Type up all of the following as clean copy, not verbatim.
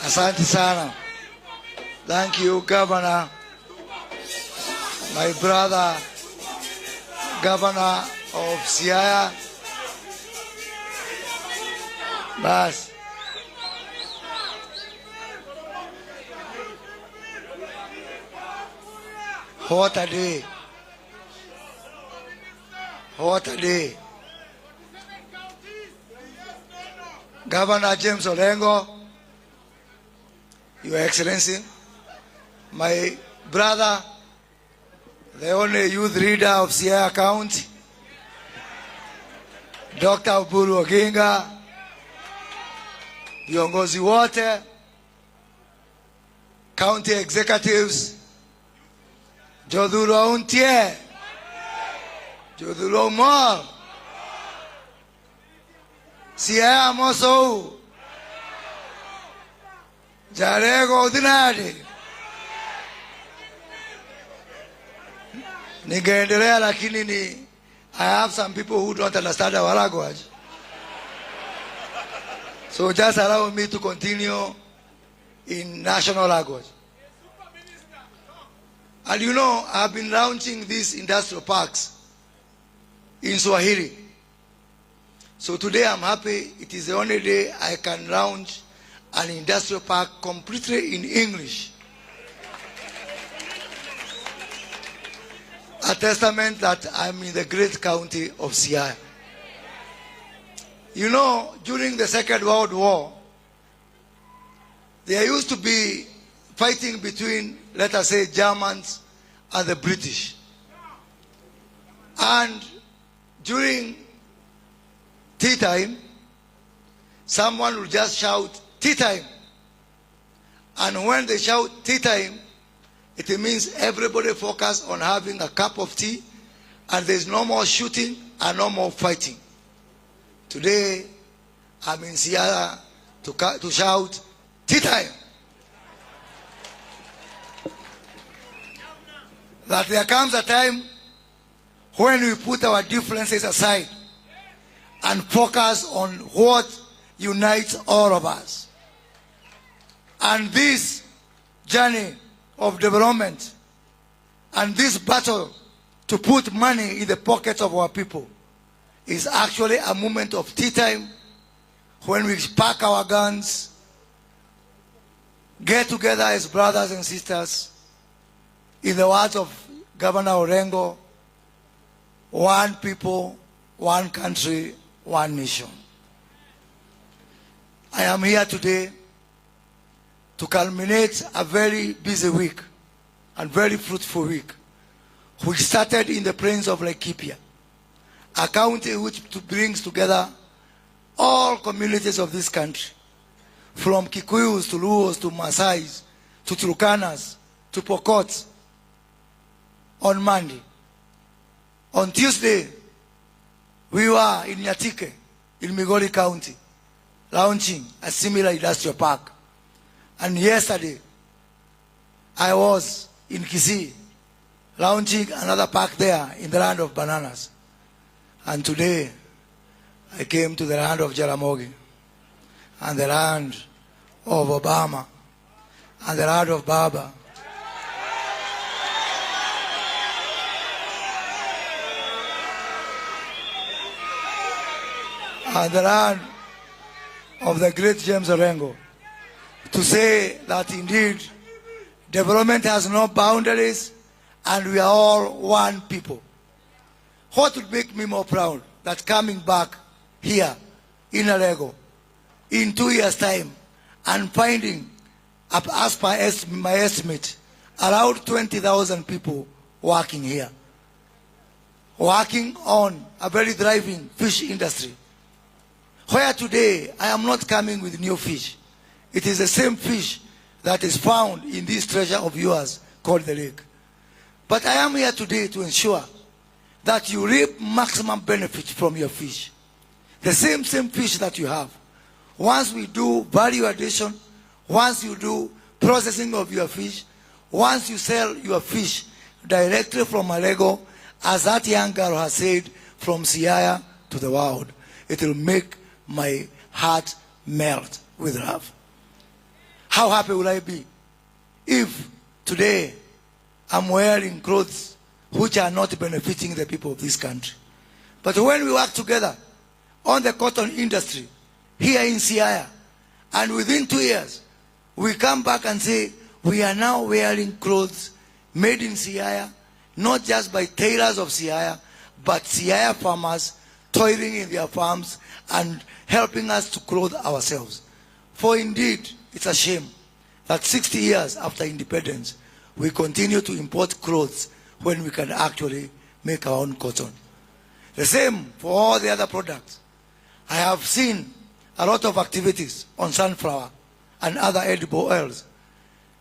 Asante sana. Thank you, Governor. My brother, Governor of Siaya. Bas. What a day. What a day. Governor James Orengo, Your Excellency, my brother, the only youth leader of Siaya County, Dr. Uhuru Oginga, viongozi wote, county executives, Jodhuro Untie, Jodhuro Mall, Siaya Moso, Jarego Dinadi. Ningeendelea lakini I have some people who don't understand our language. So just allow me to continue in national language. And you know, I've been launching these industrial parks in Swahili. So today I'm happy. It is the only day I can launch an industrial park completely in English. A testament that I'm in the great county of Siaya. You know, during the Second World War, there used to be fighting between, let us say, Germans and the British. And during tea time, someone would just shout, tea time. And when they shout tea time, it means everybody focus on having a cup of tea, and there's no more shooting and no more fighting. Today, I'm in Siaya to shout, tea time. That there comes a time when we put our differences aside and focus on what unites all of us. And this journey of development and this battle to put money in the pockets of our people is actually a moment of tea time when we pack our guns, get together as brothers and sisters, in the words of Governor Orengo, one people, one country, one nation. I am here today to culminate a very busy week and very fruitful week, which started in the plains of Laikipia, a county which brings together all communities of this country, from Kikuyus to Luos to Maasais to Turkanas to Pokots. On Monday. On Tuesday, we were in Nyatike, in Migori County, launching a similar industrial park. And yesterday, I was in Kisii, launching another park there in the land of bananas. And today, I came to the land of Jaramogi, and the land of Obama, and the land of Baba. And the land of the great James Orengo, to say that indeed development has no boundaries and we are all one people. What would make me more proud that coming back here in Alego in 2 years' time and finding, as per my estimate, around 20,000 people working here, working on a very thriving fish industry. Where today, I am not coming with new fish. It is the same fish that is found in this treasure of yours called the lake. But I am here today to ensure that you reap maximum benefit from your fish. The same fish that you have. Once we do value addition, once you do processing of your fish, once you sell your fish directly from Alego, as that young girl has said, from Siaya to the world, it will make my heart melt. with love. How happy will I be if today I'm wearing clothes which are not benefiting the people of this country? But when we work together on the cotton industry here in Siaya, and within 2 years, we come back and say, we are now wearing clothes made in Siaya, not just by tailors of Siaya, but Siaya farmers toiling in their farms and helping us to clothe ourselves. For indeed, it's a shame that 60 years after independence, we continue to import clothes when we can actually make our own cotton. The same for all the other products. I have seen a lot of activities on sunflower and other edible oils.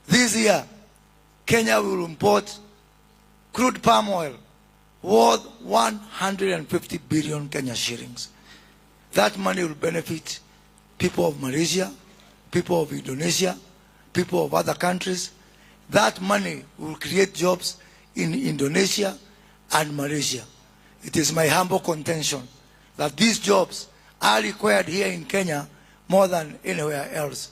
This year, Kenya will import crude palm oil worth 150 billion Kenya shillings. That money will benefit people of Malaysia, people of Indonesia, people of other countries. That money will create jobs in Indonesia and Malaysia. It is my humble contention that these jobs are required here in Kenya more than anywhere else.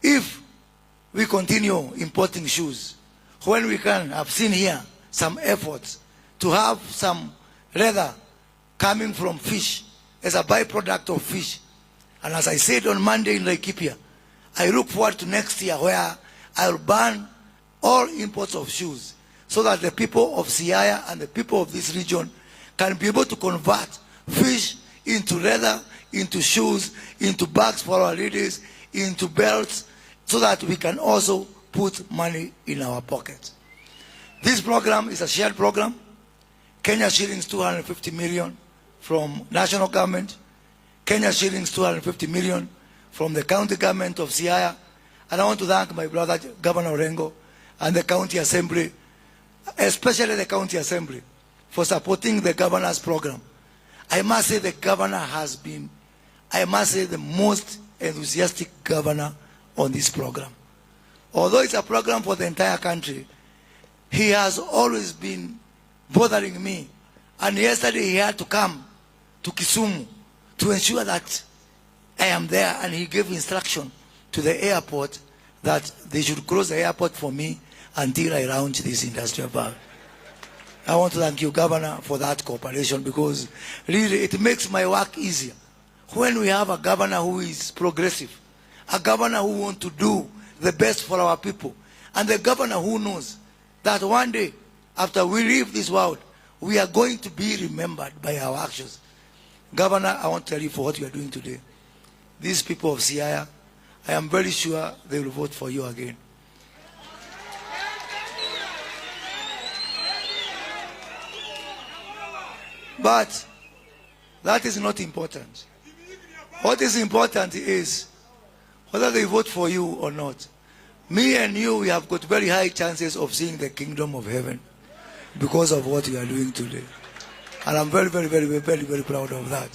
If we continue importing shoes, when we can, I've seen here some efforts to have some leather coming from fish as a byproduct of fish. And as I said on Monday in Laikipia, I look forward to next year where I'll ban all imports of shoes so that the people of Siaya and the people of this region can be able to convert fish into leather, into shoes, into bags for our ladies, into belts, so that we can also put money in our pockets. This program is a shared program. Kenya shillings 250 million from national government, Kenya shillings 250 million from the county government of Siaya. And I want to thank my brother Governor Orengo and the county assembly, especially the county assembly, for supporting the governor's program. I must say the governor has been, I must say, the most enthusiastic governor on this program. Although it's a program for the entire country, he has always been bothering me. And yesterday he had to come to Kisumu to ensure that I am there, and he gave instruction to the airport that they should close the airport for me until I launch this industrial park. I want to thank you, Governor, for that cooperation, because really it makes my work easier when we have a governor who is progressive, a governor who wants to do the best for our people, and the governor who knows that one day, after we leave this world, we are going to be remembered by our actions. Governor, I want to tell you for what you are doing today. These people of Siaya, I am very sure they will vote for you again. But that is not important. What is important is whether they vote for you or not. Me and you, we have got very high chances of seeing the kingdom of heaven because of what we are doing today. And I'm very, very, very, very, very, very proud of that.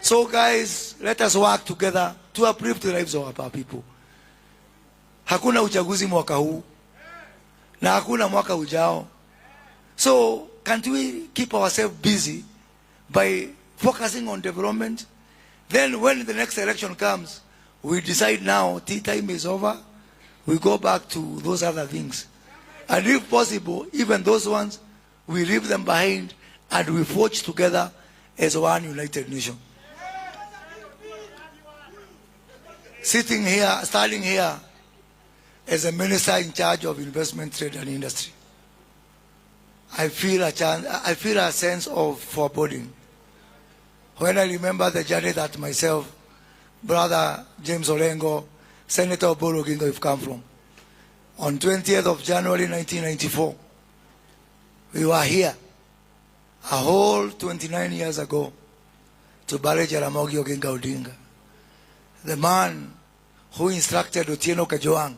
So guys, let us work together to uplift the lives of our people. Hakuna uchaguzi mwaka huu, na hakuna mwaka ujao. So can't we keep ourselves busy by focusing on development? Then when the next election comes, we decide now, tea time is over, we go back to those other things. And if possible, even those ones, we leave them behind and we forge together as one united nation. Sitting here, standing here as a minister in charge of investment, trade and industry, I feel a sense of foreboding. When I remember the journey that myself, Brother James Orengo, Senator Oburu Oginga have come from. On 20th of January 1994, we were here, a whole 29 years ago, to bury Jaramogi Oginga Odinga, the man who instructed Otieno Kajwang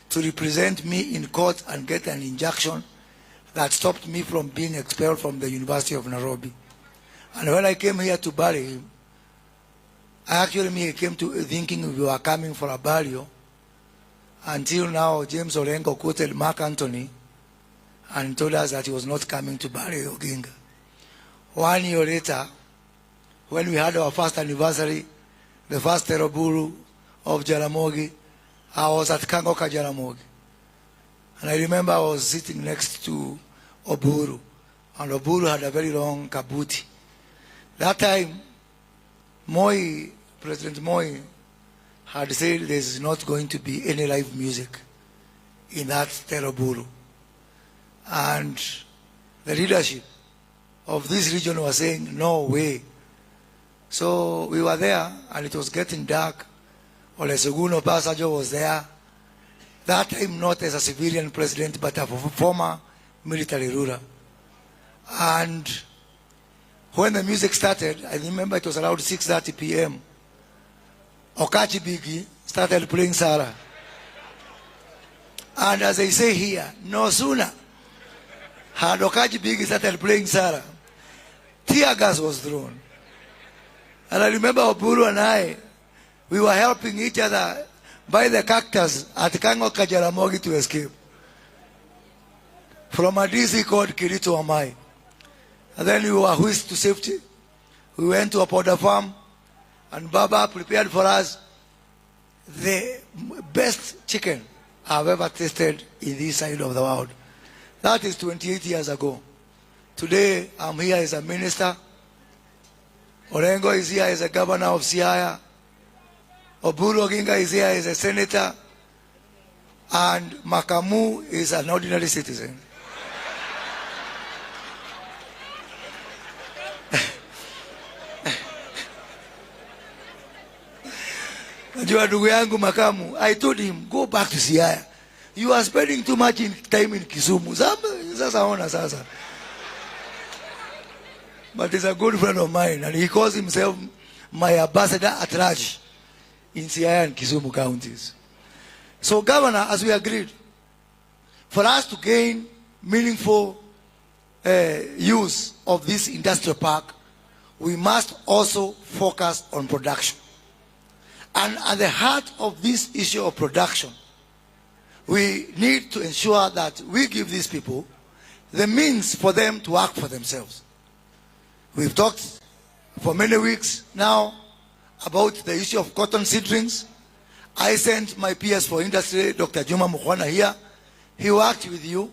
to represent me in court and get an injunction that stopped me from being expelled from the University of Nairobi. And when I came here to bury him, I came to thinking we were coming for a burial, until now James Orengo quoted Mark Antony and told us that he was not coming to bury Oginga. 1 year later, when we had our first anniversary, the first Teraburu of Jaramogi. I was at Kangoka Jaramogi. And I remember I was sitting next to Oburu. And Oburu had a very long kabuti. That time, President Moi had said there's not going to be any live music in that Teraburu. And the leadership of this region was saying, no way. So we were there, and it was getting dark. Olusegun Obasanjo was there. That time not as a civilian president, but a former military ruler. And when the music started, I remember it was around 6:30 p.m. Okachi Bigi started playing Sarah. And as I say here, no sooner had Okachi Bigi started playing Sarah, tear gas was thrown. And I remember Oburu and I, we were helping each other buy the cactus at Kangoka Jaramogi to escape from a DC called Kirito Amai. And then we were whisked to safety. We went to a powder farm, and Baba prepared for us the best chicken I've ever tasted in this side of the world. That is 28 years ago. Today, I'm here as a minister. Orengo is here as a governor of Siaya. Oburu Oginga is here as a senator. And Makamu is an ordinary citizen. Najua ndugu yangu Makamu, I told him, go back to Siaya. You are spending too much time in Kisumu. Sasa ona sasa. But he's a good friend of mine, and he calls himself my ambassador at large in Siaya and Kisumu counties. So, Governor, as we agreed, for us to gain meaningful use of this industrial park, we must also focus on production. And at the heart of this issue of production, we need to ensure that we give these people the means for them to work for themselves. We've talked for many weeks now about the issue of cotton seedlings. I sent my PS for industry, Dr. Juma Mukhwana here. He worked with you.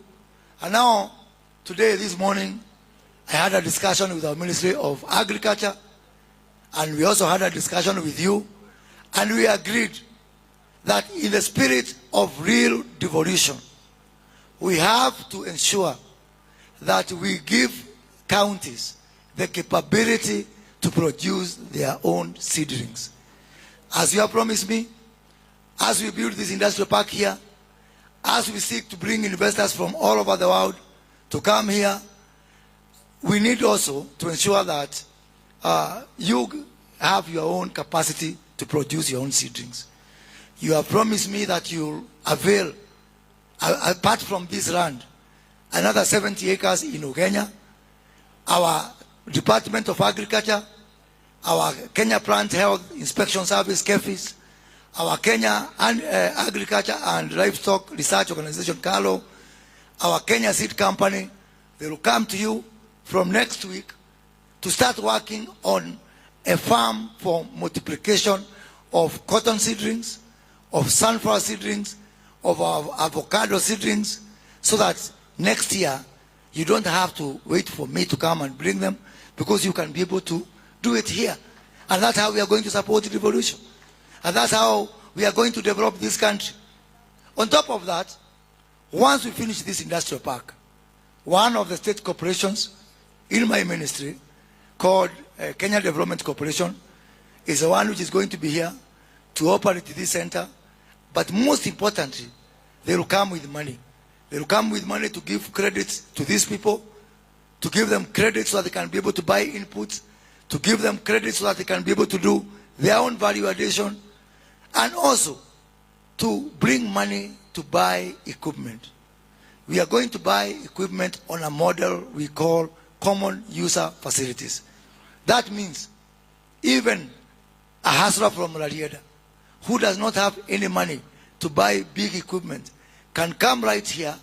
And now, today, this morning, I had a discussion with our Ministry of Agriculture. And we also had a discussion with you. And we agreed that in the spirit of real devolution, we have to ensure that we give counties the capability to produce their own seedlings. As you have promised me, as we build this industrial park here, as we seek to bring investors from all over the world to come here, we need also to ensure that you have your own capacity to produce your own seedlings. You have promised me that you'll avail, apart from this land, another 70 acres in Ugenya. Our Department of Agriculture, our Kenya Plant Health Inspection Service, KEFIS, our Kenya Agriculture and Livestock Research Organization, CALO, our Kenya Seed Company, they will come to you from next week to start working on a farm for multiplication of cotton seedlings, of sunflower seedlings, of our avocado seedlings, so that next year you don't have to wait for me to come and bring them, because you can be able to do it here. And that's how we are going to support the revolution. And that's how we are going to develop this country. On top of that, once we finish this industrial park, one of the state corporations in my ministry, called Kenya Development Corporation, is the one which is going to be here to operate this center. But most importantly, they will come with money. They will come with money to give credits to these people, to give them credit so that they can be able to buy inputs, to give them credit so that they can be able to do their own value addition, and also to bring money to buy equipment. We are going to buy equipment on a model we call common user facilities. That means even a hustler from Rarieda who does not have any money to buy big equipment can come right here,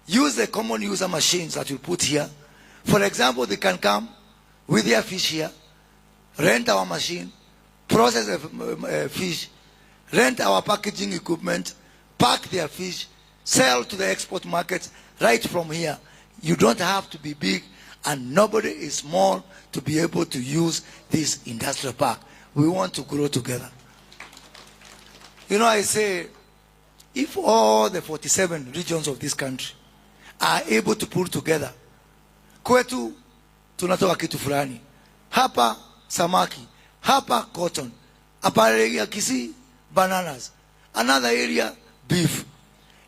use the common user machines that we put here. For example, they can come with their fish here, rent our machine, process fish, rent our packaging equipment, pack their fish, sell to the export markets right from here. You don't have to be big, and nobody is small to be able to use this industrial park. We want to grow together. You know, I say, if all the 47 regions of this country are able to pull together, kwetu tunatoka kitu fulani, hapa samaki, hapa cotton, hapa area Kisii bananas, another area beef,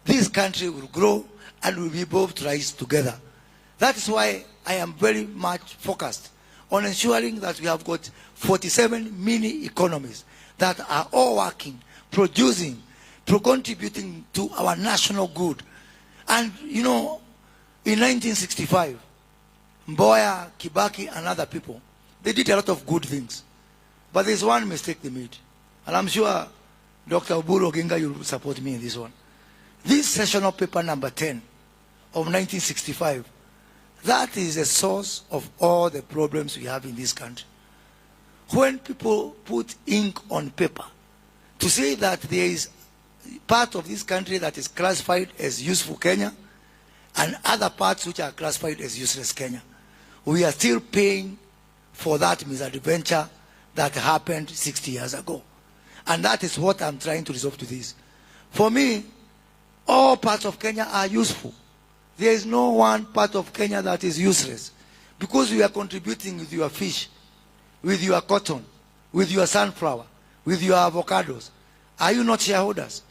this country will grow and will be able to rise together. That is why I am very much focused on ensuring that we have got 47 mini economies that are all working, producing, contributing to our national good. And you know, in 1965, Mboya, Kibaki, and other people, they did a lot of good things. But there's one mistake they made. And I'm sure Dr. Oburu Oginga, you will support me in this one. This sessional paper number 10 of 1965, that is the source of all the problems we have in this country. When people put ink on paper to say that there is part of this country that is classified as useful Kenya and other parts which are classified as useless Kenya, we are still paying for that misadventure that happened 60 years ago. And that is what I'm trying to resolve to this. For me, all parts of Kenya are useful. There is no one part of Kenya that is useless, because we are contributing with your fish, with your cotton, with your sunflower, with your avocados. Are you not shareholders?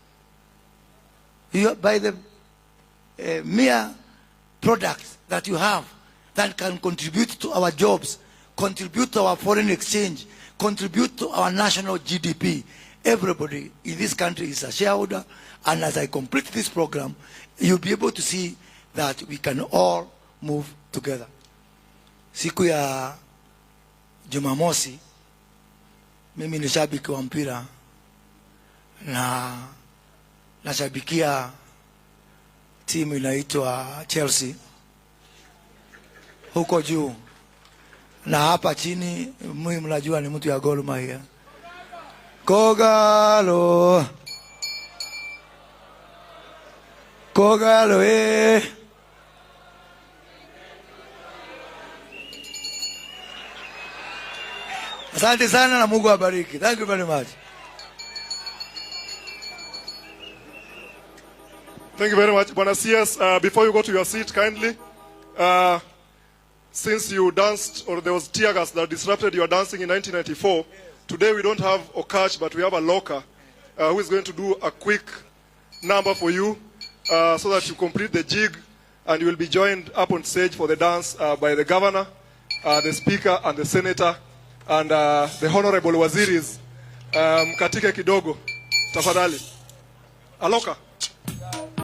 You, by the mere products that you have that can contribute to our jobs, contribute to our foreign exchange, contribute to our national GDP. Everybody in this country is a shareholder, and as I complete this program, you'll be able to see that we can all move together. Siku ya Jumamosi, mimi ni shabiki wa mpira na nashabikia timu inaitwa Chelsea huko juu, na hapa chini mimi mnajua ni mtu ya Gor Mahia. Kogalo, Kogalo Asante sana na Mungu awabariki. Thank you very much. Thank you very much. Bwana CS, before you go to your seat, kindly, since you danced, or there was tear gas that disrupted your dancing in 1994, today we don't have Okach, but we have a locker who is going to do a quick number for you so that you complete the jig, and you will be joined up on stage for the dance by the governor, the speaker, and the senator, and the honorable waziris. Katike kidogo, tafadhali. A locker.